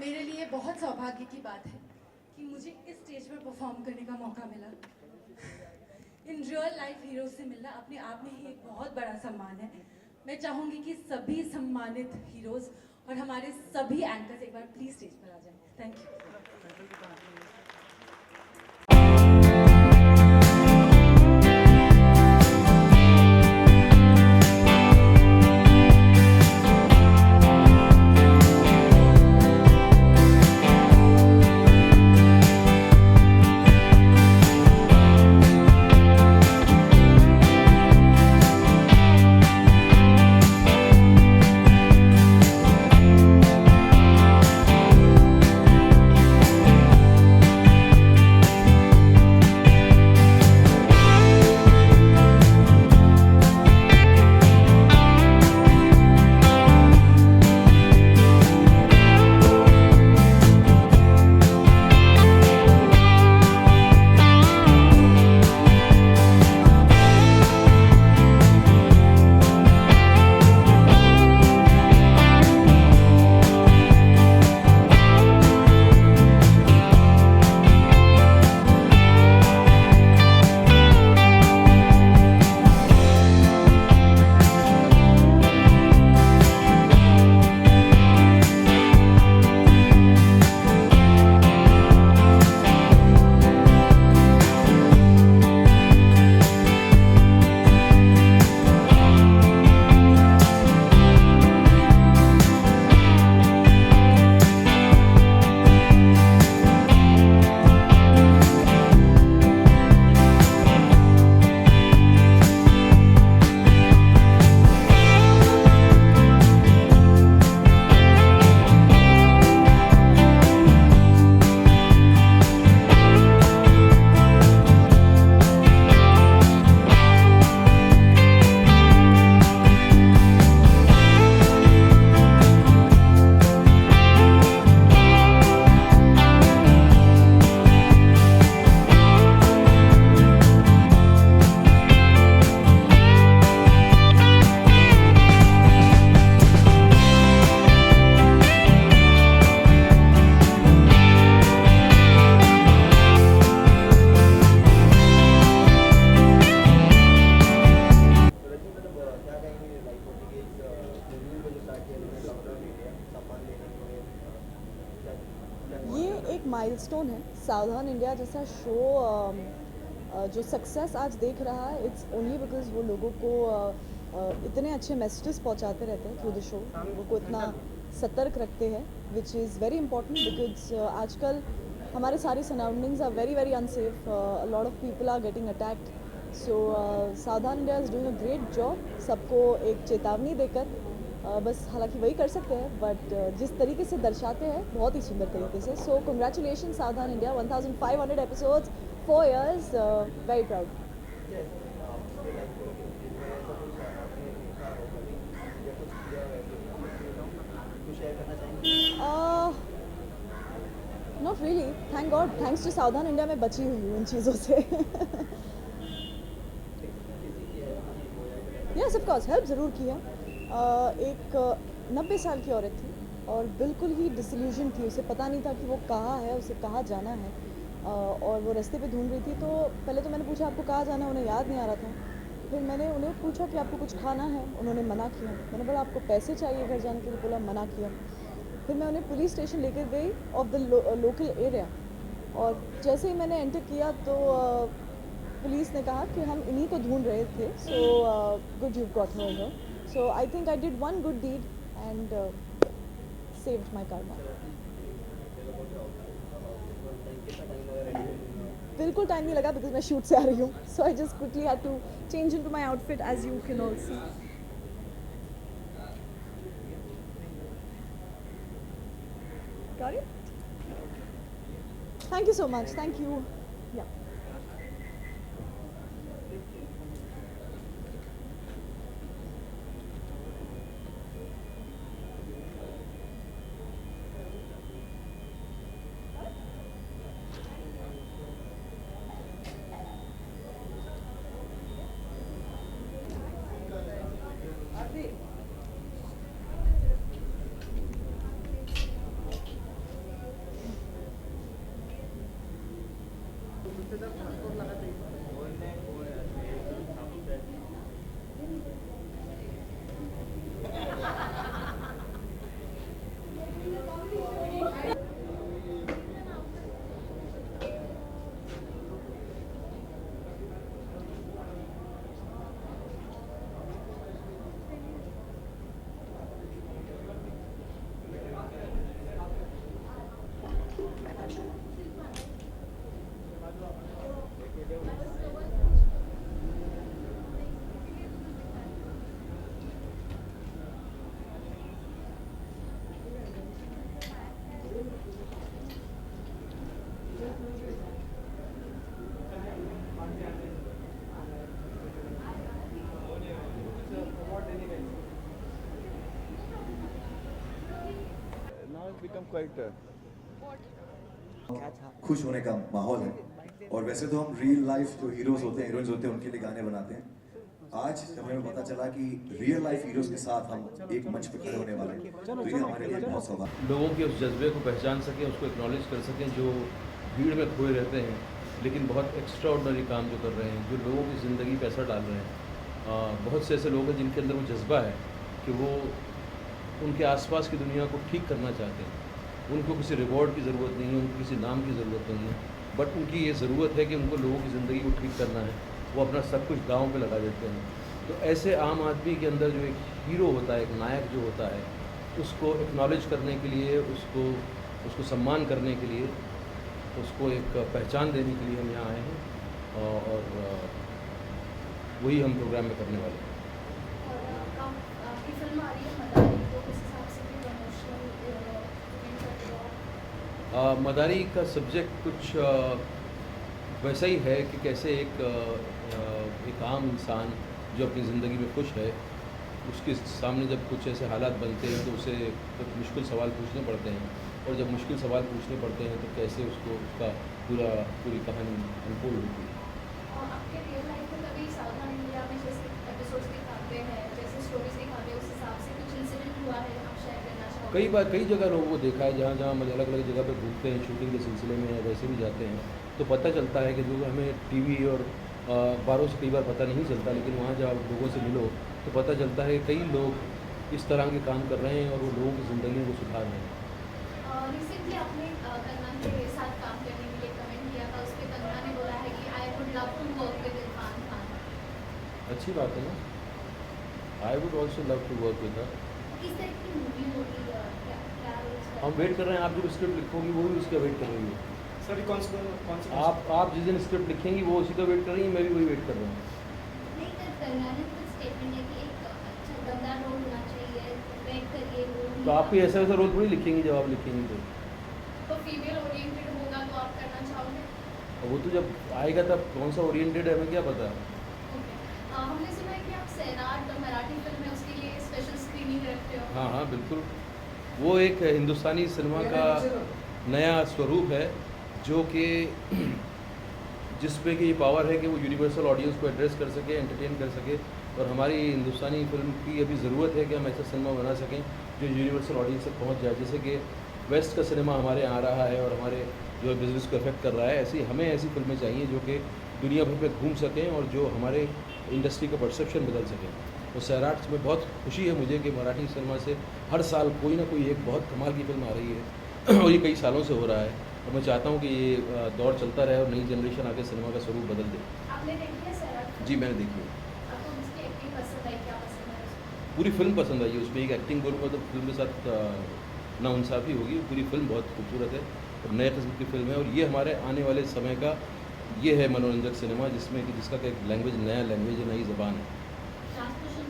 मेरे लिए बहुत सौभाग्य की बात है कि मुझे इस स्टेज पर परफॉर्म करने का मौका मिला। इन रियल लाइफ हीरो से मिलना अपने आप में ही एक बहुत बड़ा सम्मान है। मैं चाहूँगी कि सभी सम्मानित हीरोज और हमारे सभी एंकर्स एक बार प्लीज स्टेज पर आ जाएं। Thank you. माइलस्टोन है। सावधान इंडिया जैसा शो जो सक्सेस आज देख रहा है, इट्स ओनली बिकॉज वो लोगों को इतने अच्छे मैसेजेस पहुंचाते रहते हैं थ्रू द शो, लोगों को इतना सतर्क रखते हैं, which is very important because आजकल हमारे सारी surroundings are very very unsafe, lot of people are getting attacked. So Savdhaan India is doing a great job, सबको एक चेतावनी देकर बस हालांकि वही कर सकते हैं, बट जिस तरीके से दर्शाते हैं बहुत ही सुंदर तरीके से। So congratulation Savdhaan India, 1500 episodes, 4 years, very proud. Not really, thank god, thanks to Savdhaan India मैं बची हुई हूँ इन चीज़ों से। यस ऑफ कोर्स, हेल्प ज़रूर की है। एक 90 साल की औरत थी और बिल्कुल ही डिसल्यूजन थी, उसे पता नहीं था कि वो कहाँ है, उसे कहाँ जाना है, और वो रास्ते पे ढूंढ रही थी। तो पहले तो मैंने पूछा आपको कहाँ जाना है, उन्हें याद नहीं आ रहा था। फिर मैंने उन्हें पूछा कि आपको कुछ खाना है, उन्होंने मना किया। मैंने बोला आपको पैसे चाहिए घर जाने के लिए, बोला मना किया। फिर मैं उन्हें पुलिस स्टेशन लेकर गई ऑफ द लोकल एरिया, और जैसे ही मैंने एंटर किया तो पुलिस ने कहा कि हम इन्हीं को ढूंढ रहे थे, so good you got her here. So I think I did one good deed and saved my karma. बिल्कुल टाइम नहीं लगा because मैं शूट से आ रही हूँ, so I just quickly had to change into my outfit as you can all see. Got it? Thank you so much. Thank you. Yeah. become quite खुश होने का माहौल है। और वैसे तो हम रियल लाइफ जो हीरोज होते हैं, हीरोइंस होते हैं, उनके लिए गाने बनाते हैं। आज जब हमें पता चला कि रियल लाइफ हीरोज के साथ हम एक मंच पर खड़े होने वाले हैं, तो ये हमारे लिए बहुत सौभाग्य। लोगों के उस जज्बे को पहचान सकें, उसको एक्नॉलेज कर सकें, जो भीड़ में खोए रहते हैं लेकिन बहुत एक्स्ट्रा ऑर्डनरी काम जो कर रहे हैं, जो लोगों की ज़िंदगी पे असर डाल रहे हैं। बहुत से ऐसे लोग हैं जिनके अंदर वो जज्बा है कि वो उनके आसपास की दुनिया को ठीक करना चाहते हैं। उनको किसी रिवॉर्ड की ज़रूरत नहीं है, उनको किसी नाम की ज़रूरत नहीं है, बट उनकी ये ज़रूरत है कि उनको लोगों की ज़िंदगी को ठीक करना है। वो अपना सब कुछ दांव पे लगा देते हैं। तो ऐसे आम आदमी के अंदर जो एक हीरो होता है, एक नायक जो होता है, उसको एक्नॉलेज करने के लिए, उसको सम्मान करने के लिए, उसको एक पहचान देने के लिए हम यहाँ आए हैं और वही हम प्रोग्राम में करने वाले हैं। और आपकी फिल्म आ रही है मदारी, तो उस हिसाब से भी प्रमोशनल इवेंट करते हो? मदारी का सब्जेक्ट कुछ वैसा ही है कि कैसे एक आम इंसान जो अपनी ज़िंदगी में खुश है, उसके सामने जब कुछ ऐसे हालात बनते हैं तो उसे कुछ मुश्किल सवाल पूछने पड़ते हैं, और जब मुश्किल सवाल पूछने पड़ते हैं तो कैसे उसका पूरी कहानी अनफोल्ड होती है। और आपके रियल लाइफ में कभी सावधान इंडिया में जैसे एपिसोड्स दिखाते हैं, जैसे स्टोरीज दिखाते हैं, उस हिसाब से कुछ इंसिडेंट हुआ है आप शेयर करना चाहोगे? कई जगह लोगों को देखा है, जहाँ हम अलग अलग जगह पे घूमते हैं शूटिंग के सिलसिले में, या वैसे भी जाते हैं, तो पता चलता है कि जो हमें टीवी और अखबारों से कई बार पता नहीं चलता, लेकिन वहाँ जब आप लोगों से मिलो तो पता चलता है कि कई लोग इस तरह के काम कर रहे हैं और वो लोगों की ज़िंदगी को सुधार रहे हैं। रिसेंटली आपने कंगना के साथ काम करने के लिए कमेंट किया था, उस पर कंगना ने बोला है कि I would love to work with Irrfan Khan. अच्छी बात है ना, I would also love to work with her. किस तरह की मूवी होगी, क्या हम वेट कर रहे हैं, आप जो स्क्रिप्ट लिखोगी वो भी उसका वेट कर रही है। सर कौन सा आप जिस दिन स्क्रिप्ट लिखेंगी वो उसी का वेट कर रही है, मैं भी वही वेट कर रहा हूँ। नहीं, कंगना ने कुछ स्टेटमेंट है कि एक अच्छा दमदार रोल होना चाहिए, वेट करिए वो। तो आप कोई ऐसा वैसा रोल थोड़ी लिखेंगी, जब आप लिखेंगी तो फीमेल ओरिएंटेड होगा तो आप करना चाहोगे? और वो तो जब आएगा तब कौन सा ओरिएंटेड है हमें क्या पता। ओके, हमने सुना है कि आप सैराट मराठी फिल्म है उसके लिए स्पेशल स्क्रीनिंग रखते हो। हाँ हाँ बिल्कुल, वो एक हिंदुस्तानी सिनेमा का नया स्वरूप है जो कि जिस पे कि ये पावर है कि वो यूनिवर्सल ऑडियंस को एड्रेस कर सके, एंटरटेन कर सके। और हमारी हिंदुस्तानी फिल्म की अभी ज़रूरत है कि हम ऐसा सिनेमा बना सकें जो यूनिवर्सल ऑडियंस तक पहुंच जाए। जैसे कि वेस्ट का सिनेमा हमारे यहाँ आ रहा है और हमारे जो बिज़नेस को अफेक्ट कर रहा है, ऐसी हमें ऐसी फिल्में चाहिए जो कि दुनिया भर में घूम सकें और जो हमारे इंडस्ट्री का परसेप्शन बदल सकें। तो सैराट में बहुत खुशी है मुझे कि मराठी सिनेमा से हर साल कोई ना कोई एक बहुत कमाल की फिल्म आ रही है और ये कई सालों से हो रहा है, और मैं चाहता हूँ कि ये दौर चलता रहे और नई जनरेशन आके सिनेमा का स्वरूप बदल दे। आपने देखी है सैराट? जी मैंने देखी है, आपको उसकी एक्टिंग पसंद आई, क्या पसंद है उसमें? पूरी फिल्म पसंद आई है। उसमें एक एक्टिंग बोलूँगा तो फिल्म के साथ नाइंसाफ़ी होगी। पूरी फिल्म बहुत खूबसूरत है और नए किस्म की फिल्म है, और ये हमारे आने वाले समय का ये है मनोरंजक सिनेमा जिसमें कि जिसका एक लैंग्वेज, नया लैंग्वेज है, नई ज़बान है। लास्ट क्वेश्चन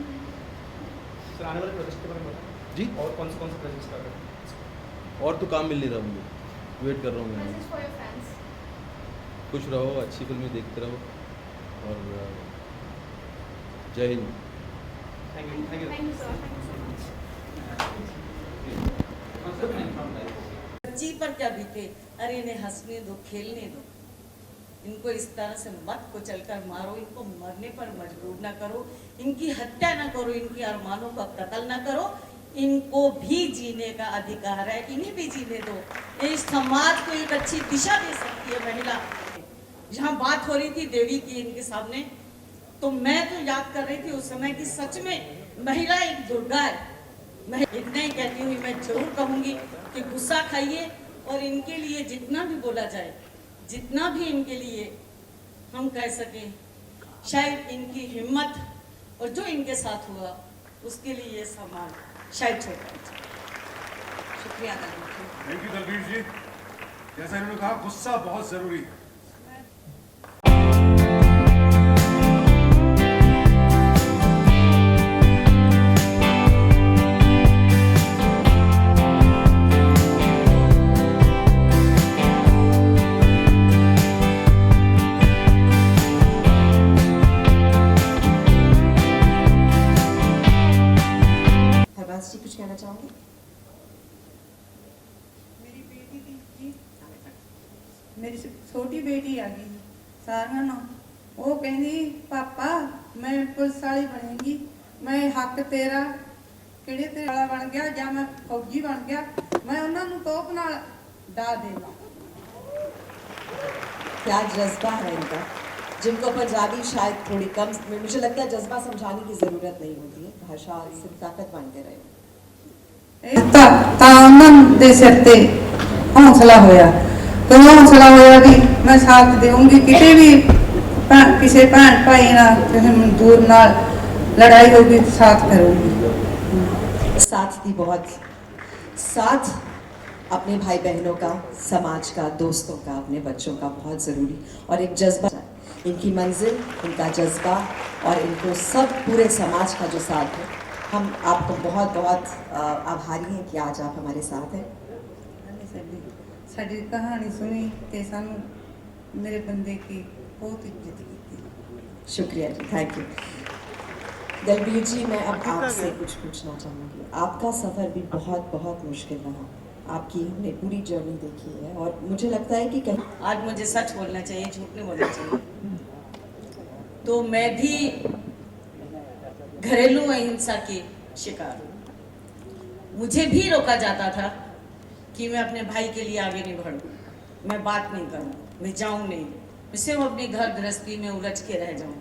सर आने वाले प्रोजेक्ट के बारे में बताएं जी, और कौन से प्रोजेक्ट्स कर रहे हैं? और तो काम मिल नहीं रहा मुझे, वेट कर रहा हूँ मैं। Message for your fans? खुश रहो, अच्छी फिल्में देखते रहो और जय Hind. Thank you thank you sir, thank you so much. बच्ची पर क्या बीते, अरे इन्हें हंसने दो, खेलने दो, इनको इस तरह से मत कुचल कर मारो, इनको मरने पर मजबूर ना करो, इनकी हत्या ना करो, इनकी अरमानों का कत्ल ना करो, इनको भी जीने का अधिकार है, इन्हें भी जीने दो। इस समाज को एक अच्छी दिशा दे सकती है महिला। जहाँ बात हो रही थी देवी की इनके सामने, तो मैं तो याद कर रही थी उस समय की सच में महिला एक दुर्गा है। मैं इतना ही कहती हुई मैं जरूर कहूँगी कि गुस्सा खाइए और इनके लिए जितना भी बोला जाए, जितना भी इनके लिए हम कह सकें, शायद इनकी हिम्मत और जो इनके साथ हुआ उसके लिए ये सम्मान शायद छोटा। शुक्रिया दलवीर। थैंक यू दलवीर जी। जैसा इन्होंने कहा, गुस्सा बहुत जरूरी है। हरबाज जी कुछ कहना चाहोगे? ਮੇਰੀ ਛੋਟੀ ਬੇਟੀ ਆ ਗਈ ਸਾਰਿਆਂ ਨੂੰ ਉਹ ਕਹਿੰਦੀ ਪਾਪਾ ਮੈਂ ਪੁਲਿਸ ਵਾਲੀ ਬਣੇਗੀ ਮੈਂ ਹੱਕ ਤੇਰਾ ਕਿਹੜੇ ਤੇ ਵਾਲਾ ਬਣ ਗਿਆ ਜਾਂ ਮੈਂ ਫੌਜੀ ਬਣ ਗਿਆ ਮੈਂ ਉਹਨਾਂ ਨੂੰ ਤੋਪ ਨਾਲ ਡਾ ਦੇਵਾਂ क्या जज्बा है इनका जिनको पंजाबी शायद थोड़ी कम मुझे लगता है जज्बा समझाने की ज़रूरत नहीं होती है भाषा सिर्फ ताकत मानते रहे ਤਾਂ ਉਹਨਾਂ ਦੇ ਸਿਰ ਤੇ ਹੌਸਲਾ ਹੋਇਆ ਕੋਈ ਹੌਸਲਾ ਹੋਇਆ ਵੀ ਮੈਂ ਸਾਥ ਦੇਵਾਂਗੀ ਕਿਤੇ ਵੀ ਕਿਸੇ ਭੈਣ ਭਾਈ ਨਾਲ ਕਿਸੇ ਮਜ਼ਦੂਰ ਨਾਲ ਲੜਾਈ ਹੋਗੀ ਸਾਥ ਕਰੂੰਗੀ साथ दी बहुत साथ अपने भाई बहनों का समाज का दोस्तों का अपने बच्चों का बहुत ज़रूरी और एक जज्बा इनकी मंजिल इनका जज्बा और इनको सब पूरे समाज का जो साथ है हम आपको बहुत बहुत आभारी हैं कि आज आप हमारे साथ हैं ਸਾਡੀ ਕਹਾਣੀ ਸੁਣੀ ਤੇ ਸਾਨੂੰ ਮੇਰੇ ਬੰਦੇ की बहुत इज्जत की शुक्रिया जी थैंक यू दलबीर जी मैं अब आपसे कुछ पूछना चाहूँगी आपका सफ़र भी बहुत बहुत मुश्किल रहा आपकी हमने पूरी जर्नी देखी है और मुझे लगता है कि कहीं आज मुझे सच बोलना चाहिए झूठ नहीं बोलना चाहिए तो मैं भी घरेलू अहिंसा की शिकार हूँ मुझे भी रोका जाता था कि मैं अपने भाई के लिए आगे नहीं बढ़ूँ मैं बात नहीं करूँ मैं जाऊँ नहीं मैं सिर्फ अपने घर गृहस्थी में उलझ के रह जाऊँ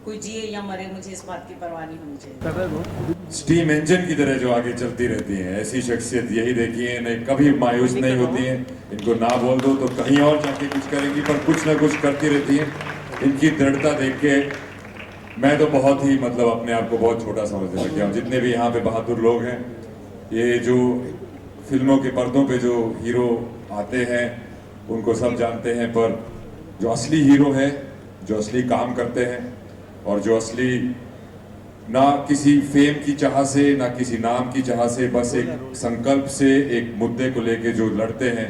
कोई जिए या मरे मुझे इस बात की परवाह नहीं होनी चाहिए स्टीम इंजन की तरह जो आगे चलती रहती है ऐसी शख्सियत यही देखी है इन्हें कभी मायूस नहीं होती है इनको ना बोल दो तो कहीं और जाके कुछ करेंगी पर कुछ ना कुछ करती रहती है इनकी दृढ़ता देख के मैं तो बहुत ही मतलब अपने आप को बहुत छोटा समझने लग गया हूँ जितने भी यहाँ पे बहादुर लोग हैं ये जो फिल्मों के पर्दों पे जो हीरो आते हैं उनको सब जानते हैं पर जो असली हीरो है जो असली काम करते हैं और जो असली ना किसी फेम की चाह से ना किसी नाम की चाह से बस एक संकल्प से एक मुद्दे को लेके जो लड़ते हैं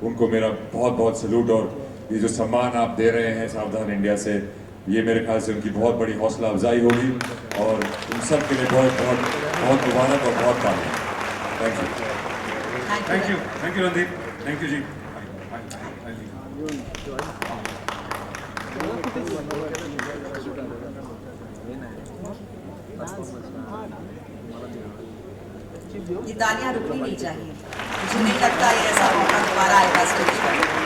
उनको मेरा बहुत बहुत सैल्यूट और ये जो सम्मान आप दे रहे हैं सावधान इंडिया से ये मेरे ख्याल से उनकी बहुत बड़ी हौसला अफजाई होगी और उन सब के लिए बहुत बहुत बहुत मुबारक और बहुत तारीफ thank you Randeep thank you जी ये तालियां रुकनी नहीं चाहिए मुझे नहीं लगता ये ऐसा मौका दोबारा आएगा स्टेज पर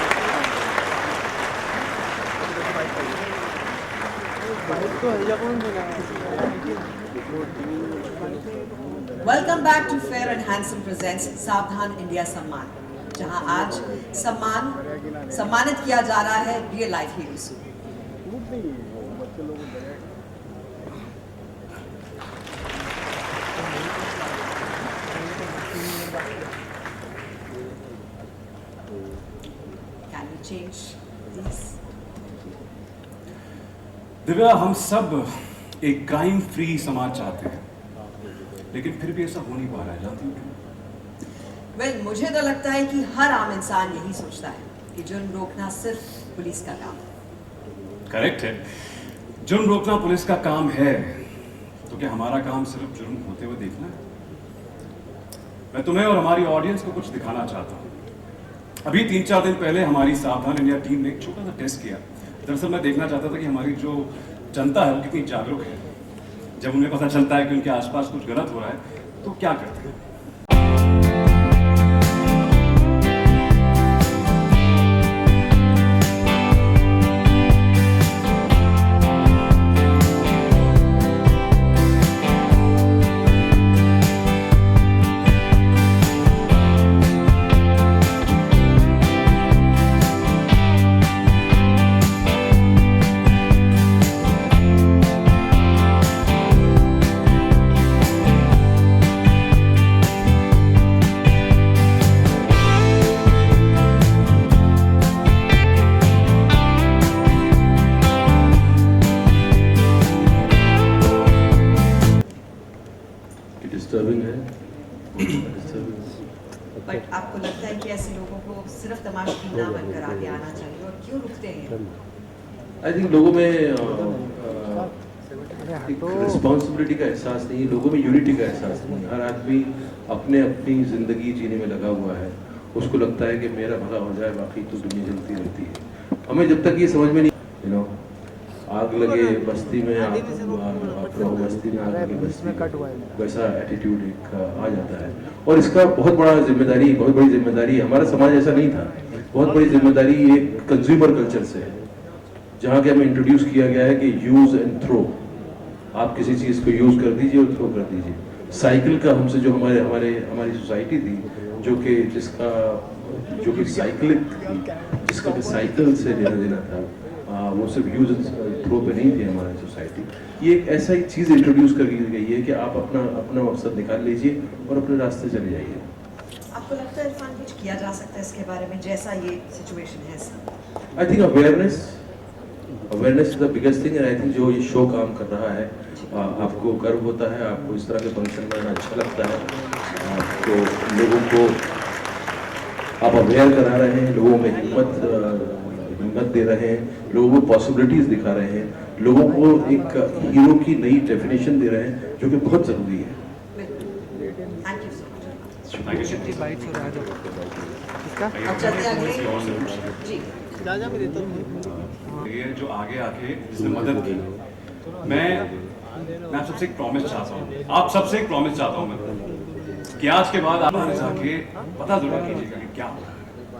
welcome back to fair and handsome presents Savdhaan India Samman जहां आज सम्मानित किया जा रहा है रियल लाइफ हीरोज दिव्या हम सब एक क्राइम फ्री समाज चाहते हैं लेकिन फिर भी ऐसा हो नहीं पा रहा है जानती हो वेल मुझे तो लगता है कि हर आम इंसान यही सोचता है कि जुर्म रोकना सिर्फ पुलिस का काम है करेक्ट है जुर्म रोकना पुलिस का काम है तो क्या हमारा काम सिर्फ जुर्म होते हुए देखना है मैं तुम्हें और हमारी ऑडियंस को कुछ दिखाना चाहता हूँ अभी 3-4 दिन पहले हमारी सावधान इंडिया टीम ने एक छोटा सा टेस्ट किया दरअसल मैं देखना चाहता था कि हमारी जो जनता है वो कितनी जागरूक है जब उन्हें पता चलता है कि उनके आसपास कुछ गलत हो रहा है तो क्या करते हैं बट आपको लगता है कि ऐसे लोगों को सिर्फ तमाशबीना बनकर आगे आना चाहिए और क्यों रुकते हैं आई थिंक लोगों में रिस्पॉन्सिबिलिटी का एहसास नहीं है लोगों में यूनिटी का एहसास नहीं है हर आदमी अपने अपनी ज़िंदगी जीने में लगा हुआ है उसको लगता है कि मेरा भला हो जाए, बाकी तो दुनिया चलती रहती है। हमें जब तक ये समझ में नहीं आग लगे बस्ती में, आप रहो बस्ती में, आग लगे बस्ती में, वैसा एटीट्यूड एक आ जाता है। और इसका बहुत बड़ी जिम्मेदारी हमारा समाज ऐसा नहीं था, बहुत बड़ी जिम्मेदारी एक कंज्यूमर कल्चर से है, जहाँ के हमें इंट्रोड्यूस किया गया है कि यूज एंड थ्रो। आप किसी चीज़ को यूज कर दीजिए और थ्रो कर दीजिए। साइकिल का हमसे जो हमारी सोसाइटी थी, जो कि साइकिलिक थी, जिसका भी साइकिल से लेना देना था, वो सिर्फ यूज एंड थ्रो पे नहीं थी हमारी सोसाइटी। ये एक ऐसा ही चीज़ इंट्रोड्यूस कर दी गई है कि आप अपना मकसद निकाल लीजिए और अपने रास्ते चले जाइए। आपको लगता है इरफान कुछ किया जा सकता है इसके बारे में, जैसा ये सिचुएशन है? I think awareness is the biggest thing. And I think जो ये शो काम कर रहा है, आपको गर्व होता है, आपको इस तरह के फंक्शन में आना अच्छा लगता है, तो लोगों को आप अवेयर करा रहे हैं, लोगों में हिम्मत दे रहे हैं, लोगों को पॉसिबिलिटीज दिखा रहे हैं, लोगों को एक हीरो की नई डेफिनेशन दे रहे हैं, जो कि बहुत ज़रूरी है। Thank you so much. Thank you. जी ये जो आगे आके जिसने मदद की, मैं आप सबसे एक प्रॉमिस चाहता हूँ, आप सबसे एक प्रॉमिस चाहता हूँ मैं, कि आज के बाद आप बाहर जाके पता जरूर कीजिएगा कि क्या हो रहा है।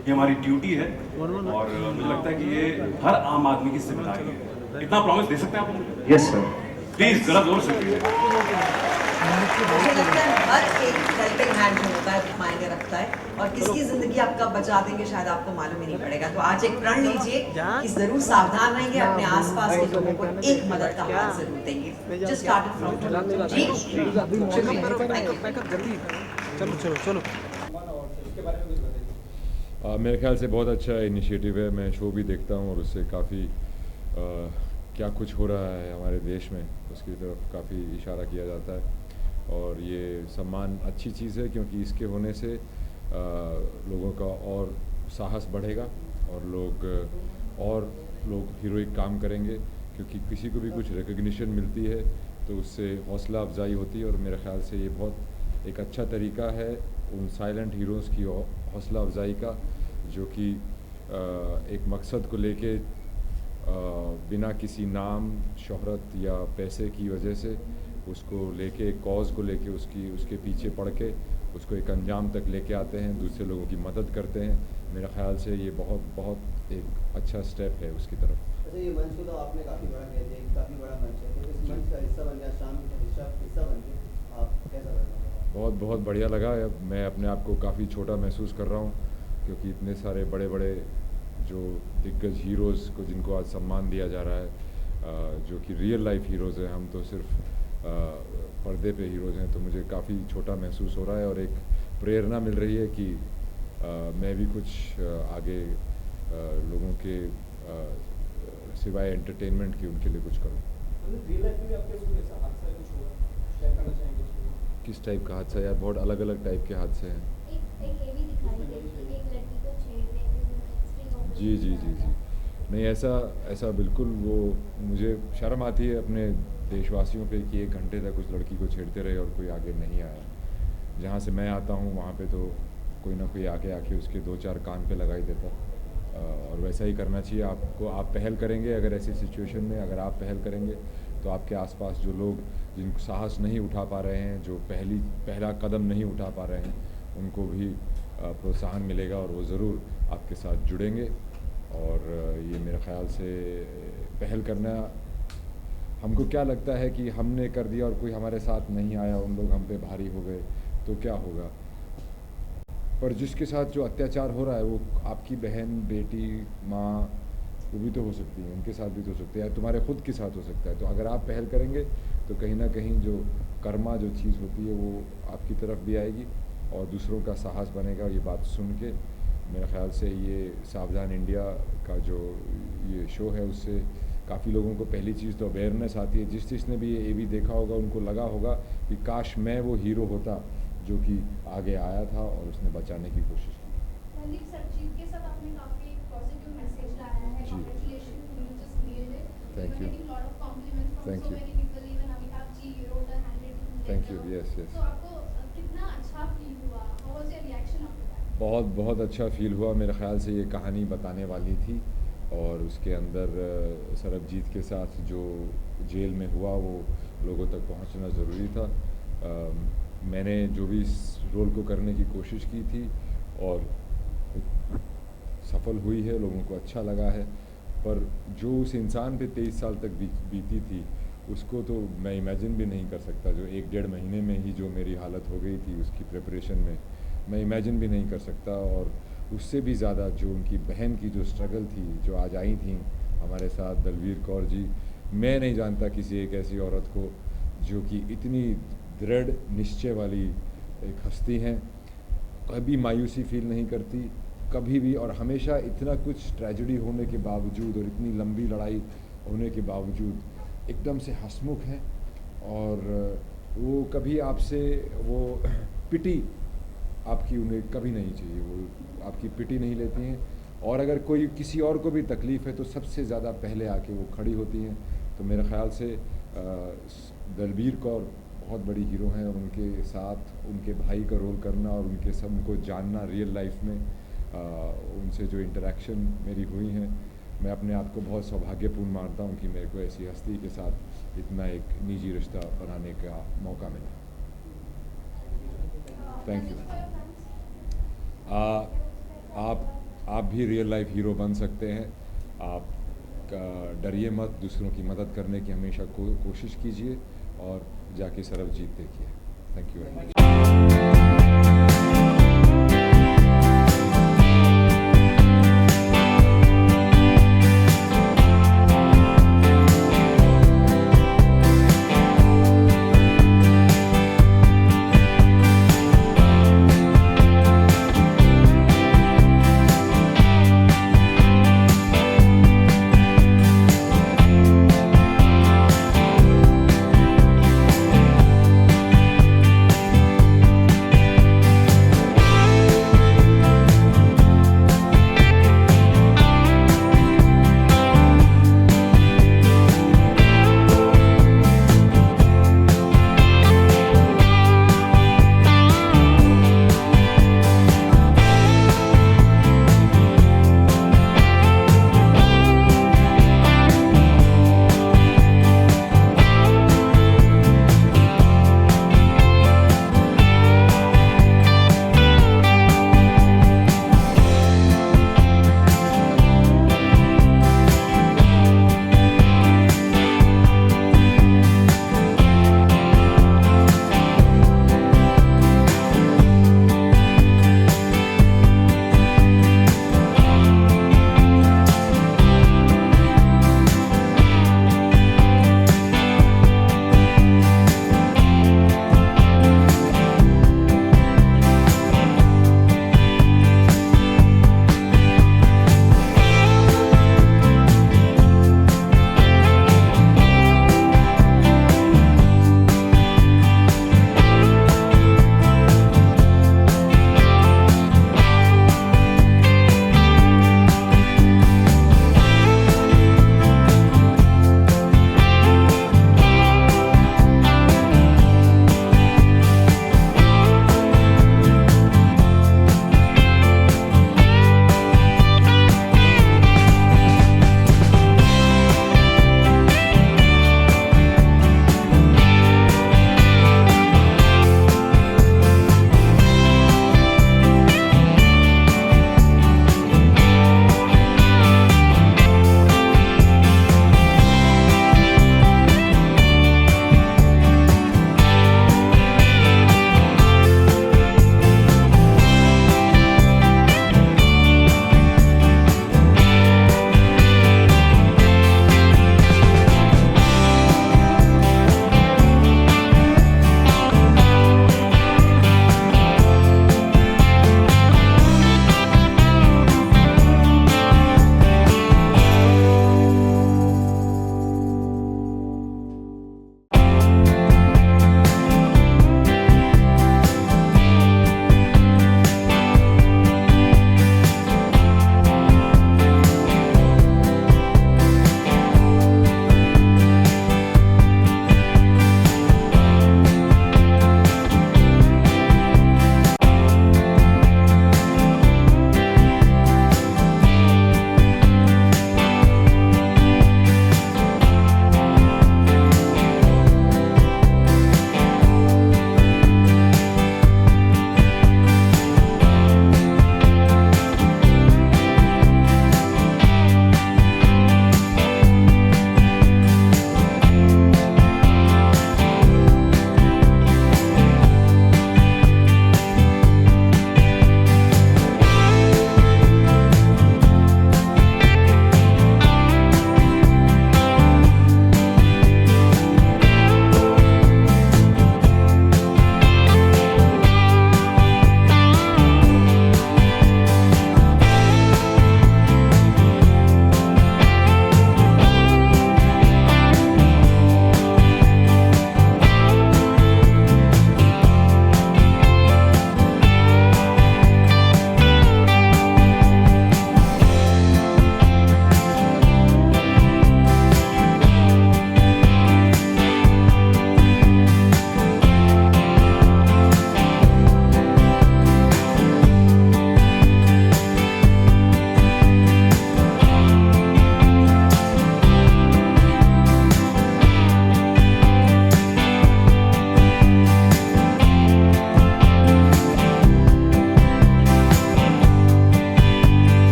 ये हमारी ड्यूटी है और मुझे लगता है कि ये हर आम आदमी की जिम्मेदारी है। इतना प्रॉमिस दे सकते हैं आप लोग? Yes sir. प्लीज जरा जोर से कीजिए। मुझे लगता है हर एक हेल्पिंग हैंड जो होता है मायने रखता है, और किसकी जिंदगी आप कब बचा देंगे शायद आपको मालूम ही नहीं पड़ेगा। तो आज एक प्रण लीजिए कि जरूर सावधान रहेंगे, अपने आसपास के लोगों को एक मदद का हाथ जरूर देंगे। जस्ट स्टार्टेड फ्रॉम जी, चलो। मेरे ख्याल से बहुत अच्छा इनिशिएटिव है। मैं शो भी देखता हूँ और उससे काफ़ी क्या कुछ हो रहा है हमारे देश में उसकी तरफ काफ़ी इशारा किया जाता है, और ये सम्मान अच्छी चीज़ है, क्योंकि इसके होने से लोगों का और साहस बढ़ेगा और लोग हीरोइक काम करेंगे, क्योंकि किसी को भी कुछ रिकग्निशन मिलती है तो उससे हौसला अफजाई होती है। और मेरे ख्याल से ये बहुत एक अच्छा तरीका है उन साइलेंट हीरोज़ की हौसला अफजाई का, जो कि एक मकसद को लेके बिना किसी नाम, शोहरत या पैसे की वजह से उसको लेके, कॉज को लेके उसके पीछे पड़ के उसको एक अंजाम तक लेके आते हैं, दूसरे लोगों की मदद करते हैं। मेरे ख्याल से ये बहुत एक अच्छा स्टेप है उसकी तरफ। अच्छा, ये मंच को तो आपने काफ़ी बड़ा कह दिया, काफ़ी बड़ा मंच है, तो इस मंच का हिस्सा बन गया, शाम का हिस्सा बन गया, आप कैसा लगा? बहुत बढ़िया लगा। मैं अपने आप को काफ़ी छोटा महसूस कर रहा हूँ, क्योंकि इतने सारे बड़े जो दिग्गज हीरोज़ को जिनको आज सम्मान दिया जा रहा है, जो कि रियल लाइफ हीरोज़ हैं, हम तो सिर्फ पर्दे पे हीरोज़ हैं, तो मुझे काफ़ी छोटा महसूस हो रहा है और एक प्रेरणा मिल रही है कि मैं भी कुछ आगे लोगों के सिवाय एंटरटेनमेंट के उनके लिए कुछ करूं। किस टाइप का हादसा? यार बहुत अलग अलग टाइप के हादसे हैं। जी। नहीं, ऐसा बिल्कुल, वो मुझे शर्म आती है अपने देशवासियों पे कि 1 घंटे तक उस लड़की को छेड़ते रहे और कोई आगे नहीं आया। जहाँ से मैं आता हूँ वहाँ पे तो कोई ना कोई आके उसके 2-4 कान पे लगाई देता, और वैसा ही करना चाहिए। आप पहल करेंगे, अगर ऐसी सिचुएशन में अगर आप पहल करेंगे तो आपके आसपास जो लोग जिनको साहस नहीं उठा पा रहे हैं, जो पहला कदम नहीं उठा पा रहे हैं, उनको भी प्रोत्साहन मिलेगा और वो ज़रूर आपके साथ जुड़ेंगे। और ये मेरे ख़्याल से पहल करना, हमको क्या लगता है कि हमने कर दिया और कोई हमारे साथ नहीं आया, उन लोग हम पे भारी हो गए तो क्या होगा। पर जिसके साथ जो अत्याचार हो रहा है वो आपकी बहन, बेटी, माँ, वो भी तो हो सकती है, उनके साथ भी तो हो सकती है, तुम्हारे खुद के साथ हो सकता है। तो अगर आप पहल करेंगे तो कहीं ना कहीं जो कर्मा जो चीज़ होती है वो आपकी तरफ भी आएगी और दूसरों का साहस बनेगा। ये बात सुन के मेरे ख़्याल से ये सावधान इंडिया का जो ये शो है उससे काफ़ी लोगों को पहली चीज़ तो अवेयरनेस आती है। जिसने भी ये भी देखा होगा उनको लगा होगा कि काश मैं वो हीरो होता जो कि आगे आया था और उसने बचाने की कोशिश की। Thank you. Thank you. Yes. तो आपको कितना अच्छा फील हुआ? How was your reaction after that? बहुत बहुत अच्छा फील हुआ। मेरे ख्याल से ये कहानी बताने वाली थी और उसके अंदर सरबजीत के साथ जो जेल में हुआ वो लोगों तक पहुंचना ज़रूरी था। मैंने जो भी इस रोल को करने की कोशिश की थी और सफल हुई है, लोगों को अच्छा लगा है। पर जो उस इंसान पे 23 साल तक बीती थी उसको तो मैं इमेजिन भी नहीं कर सकता। जो 1-1.5 महीने में ही जो मेरी हालत हो गई थी उसकी प्रिपरेशन में, मैं इमेजिन भी नहीं कर सकता। और उससे भी ज़्यादा जो उनकी बहन की जो स्ट्रगल थी, जो आज आई थी हमारे साथ, दलवीर कौर जी, मैं नहीं जानता किसी एक ऐसी औरत को जो कि इतनी दृढ़ निश्चय वाली एक हस्ती हैं, कभी मायूसी फील नहीं करती कभी भी, और हमेशा इतना कुछ ट्रेजेडी होने के बावजूद और इतनी लंबी लड़ाई होने के बावजूद एकदम से हंसमुख हैं। और वो कभी आपसे वो पिटी आपकी उन्हें कभी नहीं चाहिए, वो आपकी पिटी नहीं लेती हैं। और अगर कोई किसी और को भी तकलीफ़ है तो सबसे ज़्यादा पहले आके वो खड़ी होती हैं। तो मेरे ख़्याल से दलबीर कौर बहुत बड़ी हीरो हैं और उनके साथ उनके भाई का रोल करना और उनके सब उनको जानना रियल लाइफ में, उनसे जो इंटरेक्शन मेरी हुई हैं, मैं अपने आप को बहुत सौभाग्यपूर्ण मानता हूँ कि मेरे को ऐसी हस्ती के साथ इतना एक निजी रिश्ता बनाने का मौका मिला। Thank you. आप भी रियल लाइफ हीरो बन सकते हैं। आप डरिए मत, दूसरों की मदद करने की हमेशा कोशिश कीजिए और जाके सरबजीत देखिए। Thank you very much.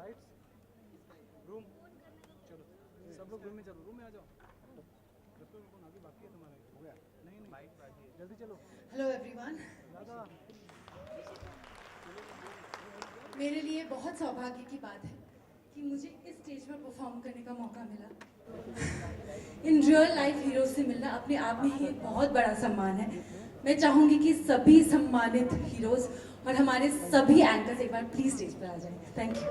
Lights room चलो सब लोग रूम में चलो रूम में आ जाओ अभी बाकी है तुम्हारा हो गया नहीं जल्दी चलो हेलो एवरीवन। दादा मेरे लिए बहुत सौभाग्य की बात है कि मुझे इस स्टेज पर परफॉर्म करने का मौका मिला। इन रियल लाइफ हीरो से मिलना अपने आप में ही एक बहुत बड़ा सम्मान है। मैं चाहूंगी कि सभी सम्मानित हीरोज और हमारे सभी एंकर्स एक बार प्लीज स्टेज पर आ जाएं। Thank you.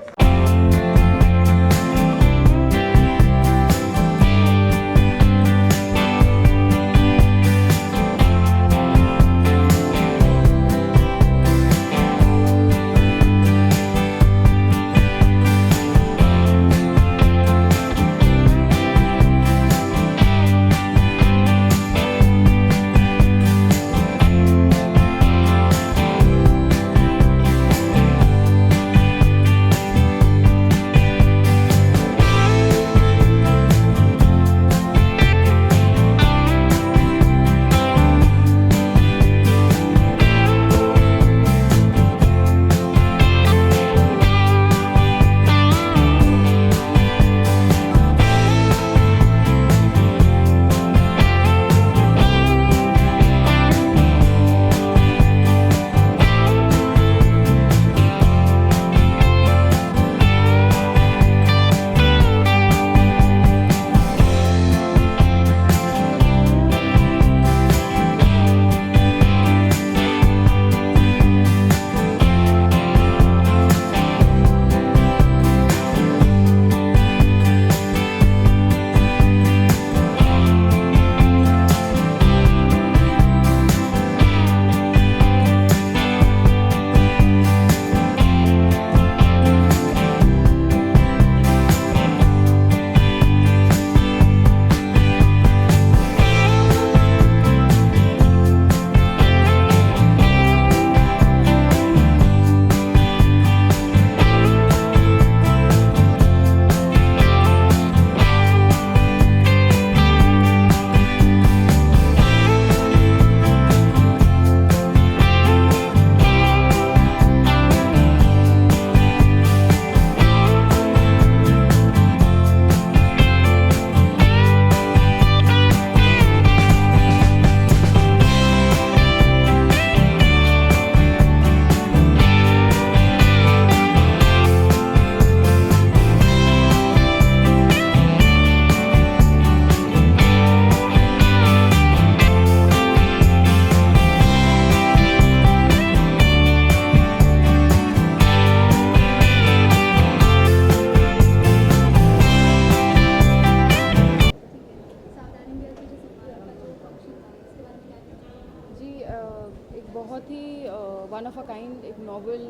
बहुत ही वन ऑफ अ काइंड एक नॉवल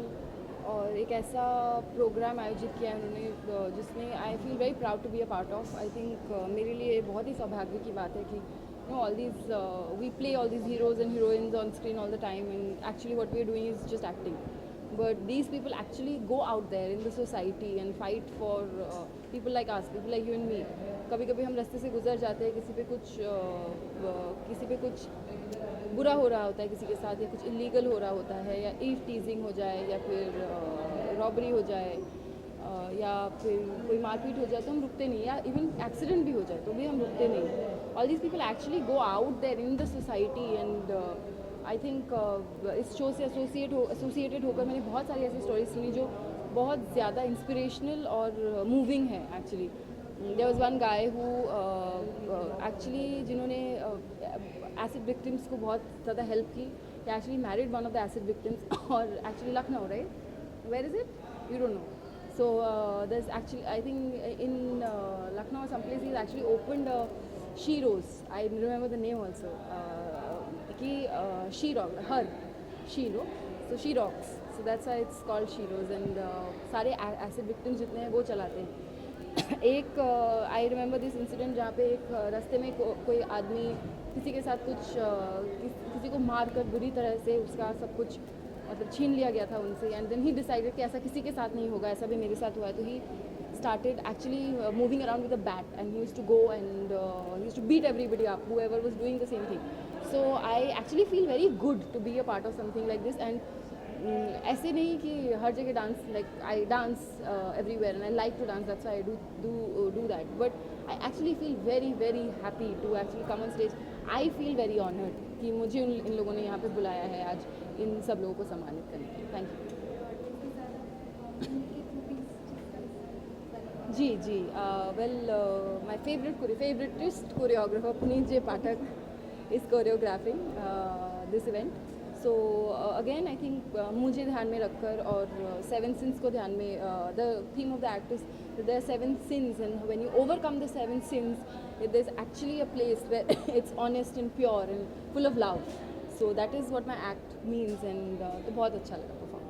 और एक ऐसा प्रोग्राम आयोजित किया है उन्होंने जिसमें I feel very proud to be a part of. I think मेरे लिए बहुत ही सौभाग्य की बात है कि you know all these we play all these heroes and heroines on screen all the time, and actually what we are doing is just acting, but these people actually go out there in the society and fight for people like us, people like you and me. कभी कभी हम रास्ते से गुजर जाते हैं, किसी पे कुछ बुरा हो रहा होता है किसी के साथ, या कुछ इलीगल हो रहा होता है, या ईव टीजिंग हो जाए, या फिर रॉबरी हो जाए, या फिर कोई मारपीट हो जाए, तो हम रुकते नहीं, या इवन एक्सीडेंट भी हो जाए तो भी हम रुकते नहीं। All these people actually go out there in the society, and I think इस शो से एसोसिएटेड होकर मैंने बहुत सारी ऐसी स्टोरीज सुनी जो बहुत ज़्यादा इंस्पिरेशनल और मूविंग है actually. There was one guy who actually जिन्होंने एसिड विक्टिम्स को बहुत ज़्यादा हेल्प की, actually married one of the acid victims, और actually Lucknow, right? Where is it? You don't know. So there's actually, I think in Lucknow or someplace he's actually opened She Rose. I remember the name also. She Rock, her, She Ro. So She Rocks. So that's why it's called She Rose. And सारे acid victims जितने हैं वो चलाते हैं। एक I remember this incident जहाँ पे एक रास्ते में कोई आदमी किसी के साथ कुछ किसी को मार कर बुरी तरह से उसका सब कुछ मतलब छीन लिया गया था उनसे, एंड देन ही डिसाइडेड कि ऐसा किसी के साथ नहीं होगा, ऐसा भी मेरे साथ हुआ है। तो ही started actually moving around with a bat, and he used to go and he used to beat everybody up, whoever was doing the same thing. So I actually feel very good to be a part of something like this, and ऐसे नहीं कि हर जगह dance, like I dance everywhere and I like to dance, that's why I do that, but I actually feel very very happy to actually come on stage. I feel very honoured कि मुझे इन लोगों ने यहाँ पे बुलाया है आज इन सब लोगों को सम्मानित करने के लिए. Thank you. जी, well my favouritest choreographer Puneet J Pathak is choreographing this event. So again I think मुझे ध्यान में रखकर और 7 sins को ध्यान में, the theme of the act is that there are 7 sins, and when you overcome the 7 sins there's actually a place where it's honest and pure and full of love. So that is what my act means, and तो बहुत अच्छा लगा perform.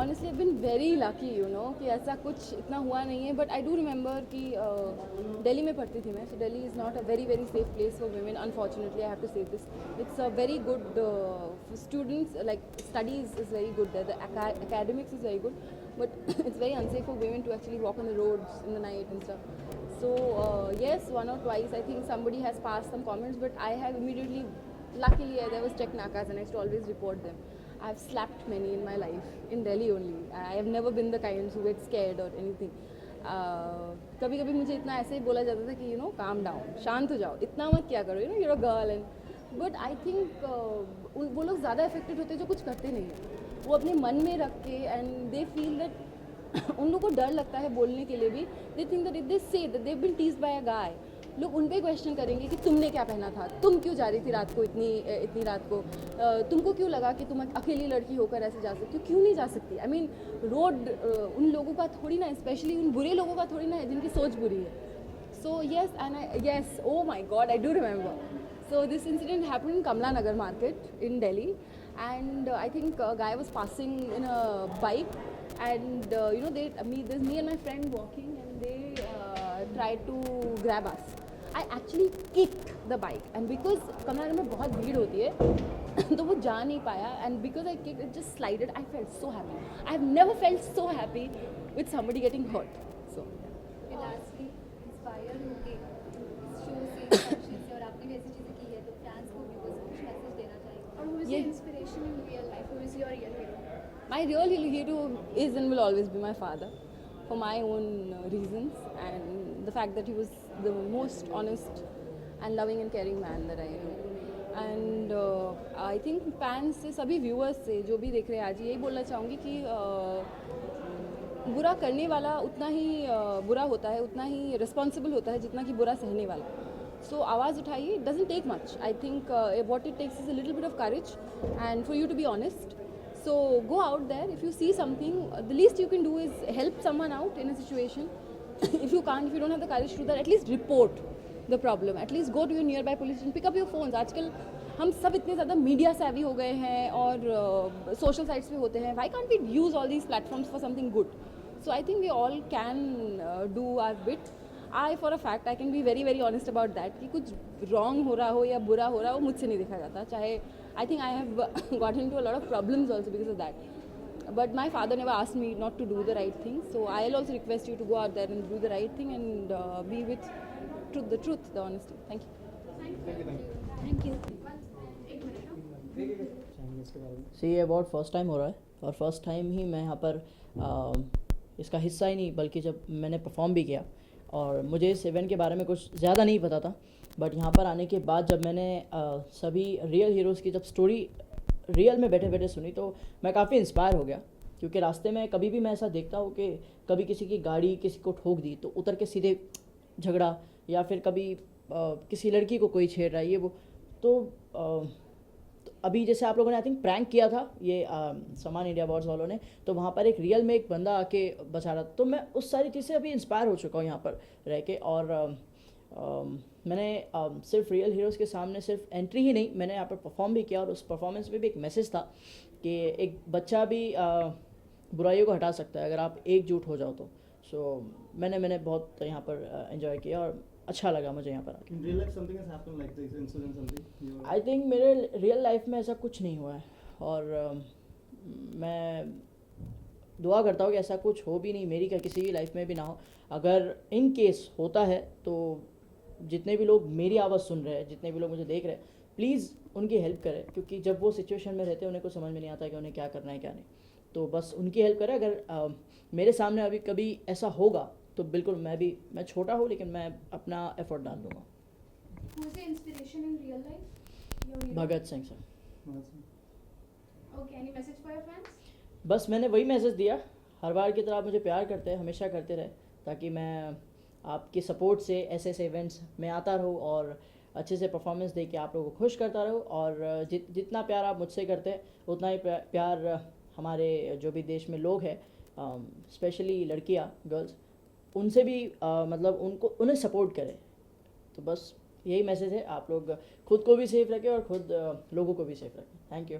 Honestly, I've been very lucky, you know, कि ऐसा कुछ इतना हुआ नहीं है. But I do remember कि दिल्ली में पढ़ती थी मैं. So Delhi is not a very very safe place for women. Unfortunately, I have to say this. It's a very good for students. Like studies is very good there. The academics is very good, but it's very unsafe for women to actually walk on the roads in the night and stuff. So yes, one or twice I think somebody has passed some comments, but I have immediately, luckily there was check nakas and I used to always report them. I've slapped many in my life, in Delhi only. I have never been the kind who gets scared or anything. कभी कभी मुझे इतना ऐसे ही बोला जाता था कि calm down, शांत हो जाओ, इतना मत क्या करो, you're a girl. But I think वो लोग ज़्यादा affected होते हैं जो कुछ करते नहीं हैं. वो अपने मन में रख के, and they feel that उन लोगों को डर लगता है बोलने के लिए भी. They think that if they say that they've been teased by a guy, लोग उन पे क्वेश्चन करेंगे कि तुमने क्या पहना था, तुम क्यों जा रही थी रात को इतनी रात को, तुमको क्यों लगा कि तुम अकेली लड़की होकर ऐसे जा सकती हो, क्यों नहीं जा सकती. आई मीन रोड उन लोगों का थोड़ी ना, स्पेशली उन बुरे लोगों का थोड़ी ना है जिनकी सोच बुरी है. So yes, oh my god, I do remember. So this incident happened in Kamla Nagar market in Delhi, and I think a guy was passing in a bike, and there's me and my friend walking, and they tried to grab us. I actually kicked the bike, and because Kamla Nagar में बहुत भीड़ होती है तो वो जा नहीं पाया, and because I kicked it just slided. I felt so happy. I have never felt so happy with somebody getting hurt. So lastly, inspire होके इस शो से conscious और आपने भी ऐसी चीज़ें की है तो fans को viewers को कुछ मैसेज देना चाहिए. और who is your inspiration in real life? Who is your real hero? My real hero is and will always be my father, for my own reasons, and the fact that he was the most honest and loving and caring man that I know. And I think fans से, सभी viewers से जो भी देख रहे हैं आज, यही बोलना चाहूँगी कि बुरा करने वाला उतना ही बुरा होता है, उतना ही responsible होता है जितना कि बुरा सहने वाला. So आवाज़ उठाइए. It doesn't take much. I think what it takes is a little bit of courage and for you to be honest. So go out there. If you see something, the least you can do is help someone out in a situation. If you don't have the courage to do that, at least report the problem. At least go to your nearby police station, pick up your phones. आजकल हम सब इतने ज़्यादा media savvy हो गए हैं और social sites पे होते हैं. Why can't we use all these platforms for something good? So I think we all can do our bit. I for a fact I can be very very honest about that कि कुछ wrong हो रहा हो या बुरा हो रहा हो मुझसे नहीं देखा जाता. चाहे I think I have gotten into a lot of problems also because of that. But my father never asked me not to do the right thing. So I'll also request you to go out there and do the right thing and be with the truth, the honesty. Thank you. Thank you. See, ये award first time हो रहा है और first time ही मैं यहाँ पर इसका हिस्सा ही नहीं बल्कि जब मैंने परफॉर्म भी किया और मुझे इस इवेंट के बारे में कुछ ज़्यादा नहीं पता था. बट यहाँ पर आने के बाद जब मैंने सभी रियल हीरोज़ की जब स्टोरी रियल में बैठे बैठे सुनी तो मैं काफ़ी इंस्पायर हो गया. क्योंकि रास्ते में कभी भी मैं ऐसा देखता हूँ कि कभी किसी की गाड़ी किसी को ठोक दी तो उतर के सीधे झगड़ा, या फिर कभी किसी लड़की को कोई छेड़ रहा है ये वो. तो अभी जैसे आप लोगों ने आई थिंक प्रैंक किया था ये समान इंडिया अवार्ड्स वालों ने, तो वहाँ पर एक रियल में एक बंदा आके बचा रहा. तो मैं उस सारी चीज़ से अभी इंस्पायर हो चुका हूँ यहाँ पर रह के. और मैंने सिर्फ रियल हीरोज़ के सामने सिर्फ एंट्री ही नहीं, मैंने यहाँ पर परफॉर्म भी किया और उस परफॉर्मेंस में भी एक मैसेज था कि एक बच्चा भी बुराइयों को हटा सकता है अगर आप एकजुट हो जाओ तो. सो मैंने बहुत यहाँ पर एंजॉय किया और अच्छा लगा मुझे यहाँ पर. आई थिंक मेरे रियल लाइफ में ऐसा कुछ नहीं हुआ है और मैं दुआ करता हूँ कि ऐसा कुछ हो भी नहीं, मेरी क्या किसी की लाइफ में भी ना हो. अगर इन केस होता है तो जितने भी लोग मेरी आवाज़ सुन रहे हैं, जितने भी लोग मुझे देख रहे हैं, प्लीज़ उनकी हेल्प करें, क्योंकि जब वो सिचुएशन में रहते हैं उन्हें कुछ समझ में नहीं आता कि उन्हें क्या करना है क्या नहीं। तो बस उनकी हेल्प करें। अगर मेरे सामने अभी कभी ऐसा होगा तो बिल्कुल मैं छोटा हूँ लेकिन मैं अपना एफर्ट डाल दूँगा। Who is your inspiration in real life? Your hero? Bhagat Singh sir. Okay, any message for your fans? बस मैंने वही मैसेज दिया, हर बार की तरह आप मुझे प्यार करते हैं, हमेशा करते रहे, ताकि मैं आपकी सपोर्ट से ऐसे ऐसे इवेंट्स में आता रहूँ और अच्छे से परफॉर्मेंस दे के आप लोगों को खुश करता रहूँ। और जितना प्यार आप मुझसे करते हैं उतना ही प्यार हमारे जो भी देश में लोग हैं, स्पेशली लड़कियाँ, गर्ल्स, उनसे भी मतलब उन्हें सपोर्ट करें। तो बस यही मैसेज है, आप लोग खुद को भी सेफ रखें और खुद लोगों को भी सेफ रखें। Thank you.